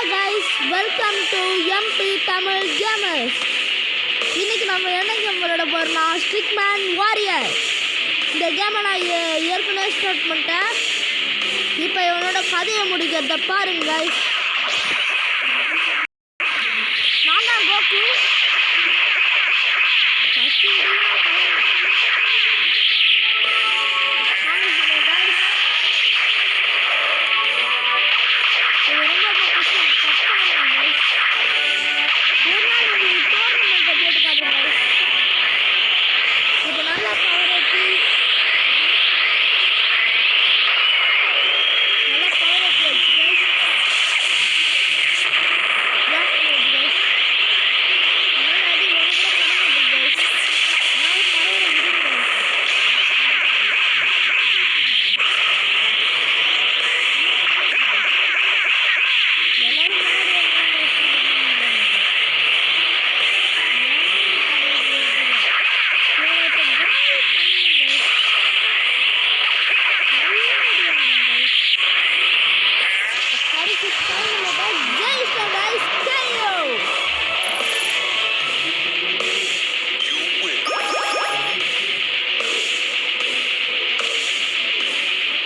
guys, welcome to MP Tamil Gamers. இன்னைக்கு நம்ம என்ன கேம் விளையாட போறோம்னா ஸ்டிக்மேன் வாரியர். இந்த கேமை நான் ஏற்கனவே ஸ்டார்ட் பண்ணிட்டேன். இப்போ இவனோட கதையை முடிக்கிறத பாருங்க guys. நான் தான் கோகு.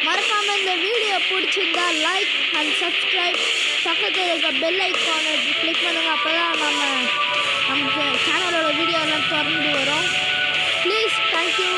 மறக்காம இந்த வீடியோ பிடிச்சிருந்தா லைக் அண்ட் சப்ஸ்கிரைப், பக்கத்தில் இருக்க பெல் ஐக்கானை கிளிக் பண்ணுங்க. அப்போ தான் நம்ம சேனலோட வீடியோ எல்லாம் திறந்து வரும். Please, thank you.